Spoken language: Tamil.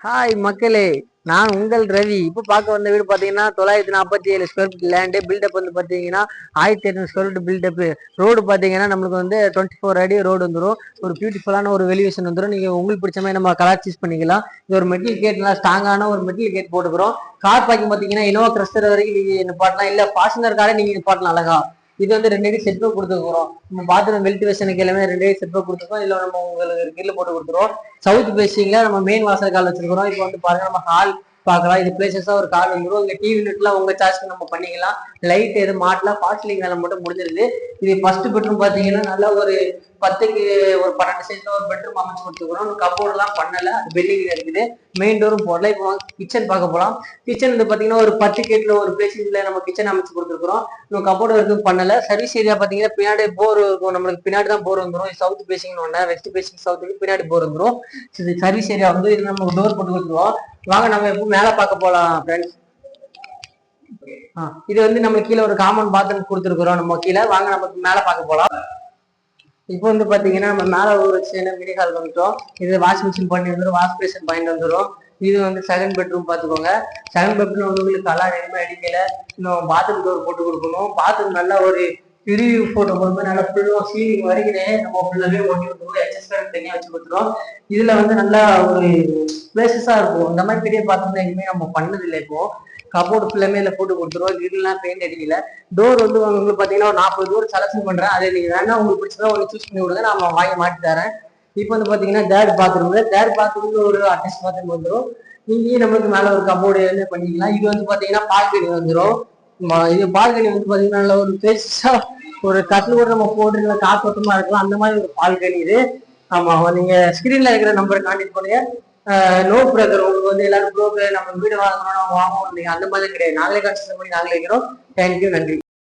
ஹாய் மக்களே, நான் உங்கள் ரவி. இப்போ பார்க்க வந்த வீடு பார்த்தீங்கன்னா 947 ஸ்கொயர் ஃபீட் லேண்டு. பில்டப் வந்து பார்த்தீங்கன்னா 1800 ஸ்கொயர் ஃபீட் பில்டப். ரோடு பார்த்தீங்கன்னா நம்மளுக்கு வந்து 24 அடி ரோடு வந்துடும். ஒரு பியூட்டிஃபுல்லான ஒரு வெளிவேஷன் வந்துடும். நீங்கள் உங்களுக்கு பிடிச்ச மாதிரி நம்ம கலர் சூஸ் பண்ணிக்கலாம். இது ஒரு மெட்டல் கேட், நல்லா ஸ்ட்ராங்கான ஒரு மெட்டல் கேட் போட்டுக்கிறோம். கார் பார்க்கிங் பார்த்தீங்கன்னா இனோவா கிறிஸ்டர் வரைக்கும் நீங்கள் நிப்பாட்டலாம், இல்லை பாசஞ்சர் காரை நீங்கள் நிப்பாட்டலாம் அழகா. இது வந்து 2 அடி செட் பேக் கொடுத்துருக்கோம். நம்ம பாத்ரூம் வெல்டிவேஷனுக்கு எல்லாமே 2 அடி செட் பேக் கொடுத்துருக்கோம். இல்லை நம்ம உங்களுக்கு கிரில் போட்டு கொடுத்துருவோம். சவுத் பேசிங்ல நம்ம மெயின் வாசல் கால் வச்சிருக்கிறோம். இப்போ வந்து பாருங்க, நம்ம ஹால் பார்க்கலாம். இது பிளேசஸா ஒரு கார் வந்துடும். இங்க டிவி யூனிட்லாம் உங்க சார்ஜ்க்கு நம்ம பண்ணிக்கலாம். லைட் எது மாட்டலாம், ஃபாஸ்ட்லிங் வேலை மட்டும் முடிஞ்சிருது. இது ஃபர்ஸ்ட் பெட்ரூம் பாத்தீங்கன்னா நல்லா ஒரு 10க்கு ஒரு 12 சைஸ்ல ஒரு பெட்ரூம் அமைச்சு கொடுத்துருக்கோம். கபோர்ட் எல்லாம் பண்ணல, அது பெல்லிங்ல இருக்குது. மெயின் டோரும் போடல. இப்போ கிச்சன் பார்க்க போலாம். கிச்சன் வந்து பாத்தீங்கன்னா ஒரு 10 கேட்ல ஒரு பிளேசிங்ல நம்ம கிச்சன் அமைச்சு கொடுத்துருக்கோம். இன்னும் கபோர்டு எதுவும் பண்ணல. சர்வீஸ் ஏரியா பாத்தீங்கன்னா பின்னாடி போர் இருக்கும். நம்மளுக்கு பின்னாடி தான் போர் வந்துடும். சவுத் பேசிங் ஒண்ணு, வெஸ்ட் பேசிங் சவுத்துக்கு பின்னாடி போர் வந்துடும். சர்வீஸ் ஏரியா வந்து இது நம்ம டோர் போட்டு கொடுத்துருவோம். வாங்க நம்ம எப்பவும் மேல பார்க்க போலாம் ஃப்ரெண்ட்ஸ். இது வந்து நம்ம கீழே ஒரு காமன் பாத்ரூம் கொடுத்துருக்குறோம். நம்ம கீழே வாங்க நம்ம மேல பார்க்க போலாம். இப்போ வந்து பாத்தீங்கன்னா நம்ம மேல ஒரு சின்ன மினி ஹால் வந்துட்டோம். இது வாஷிங் மிஷின் பண்ணி வந்துடும், வாஷ் பேஷன் பாயிண்ட் வந்துடும். இது வந்து செகண்ட் பெட்ரூம் பார்த்துக்கோங்க. செகண்ட் பெட்ரூம் வந்து உங்களுக்கு கலர் எதுவுமே அடிக்கல. இன்னும் பாத்ரூம் டோர் போட்டு கொடுக்கணும். பாத்ரூம் நல்லா ஒரு பெரிய போட்டோ போது நல்லா ஃபுல்லும் சீலிங் வரைக்கும் நம்ம ஃபுல்லாவே ஒட்டி கொடுத்துருவோம். எக்ஸஸ் தனியாக வச்சு கொடுத்துருவோம். இதுல வந்து நல்லா ஒரு பிளேசஸா இருக்கும். இந்த மாதிரி பெரிய பாத்ரூம் எதுவுமே நம்ம பண்ணதில்லை. இப்போ கபோர்டு ஃபுல்லாமே இல்லை போட்டு கொடுத்துருவோம். கிரில்லாம் பெயிண்ட் அடிக்கல. டோர் வந்து உங்களுக்கு பார்த்தீங்கன்னா ஒரு 40 டோர் செலக்ஷன் பண்றேன். அதை நீங்க வேணா உங்களுக்கு பிடிச்சதா ஒன்று சூஸ் பண்ணி விடுங்க, நான் வாங்கி மாட்டி தரேன். இப்போ வந்து பாத்தீங்கன்னா தேர்ட் பாத்ரூம்ல ஒரு அட்டாச் பாத்ரூம் வந்துடும். இங்கேயும் நம்மளுக்கு மேல ஒரு கபோர்டு பண்ணிக்கலாம். இது வந்து பாத்தீங்கன்னா பால்கனி வந்துடும். இது பால்கனி வந்து பாத்தீங்கன்னா நல்ல ஒரு பெருசா ஒரு கட்டில் கூட நம்ம போட்டு காத்தோட்டமா இருக்கலாம், அந்த மாதிரி ஒரு பால்கனி இது. ஆமா, நீங்க ஸ்கிரீன்ல இருக்கிற நம்பரை கான்டெக்ட் பண்ணுங்க. நோ பிரதர், உங்களுக்கு வந்து எல்லாரும் ப்ரோக்கர் நம்ம வீடு வாங்கணும் வாங்குவோம், நீங்க அந்த மாதிரி கிடையாது. நாங்களே கன்ஸ்ட்ரக்ஷன் பண்ணி நாங்களே வைக்கிறோம். தேங்க்யூ, நன்றி.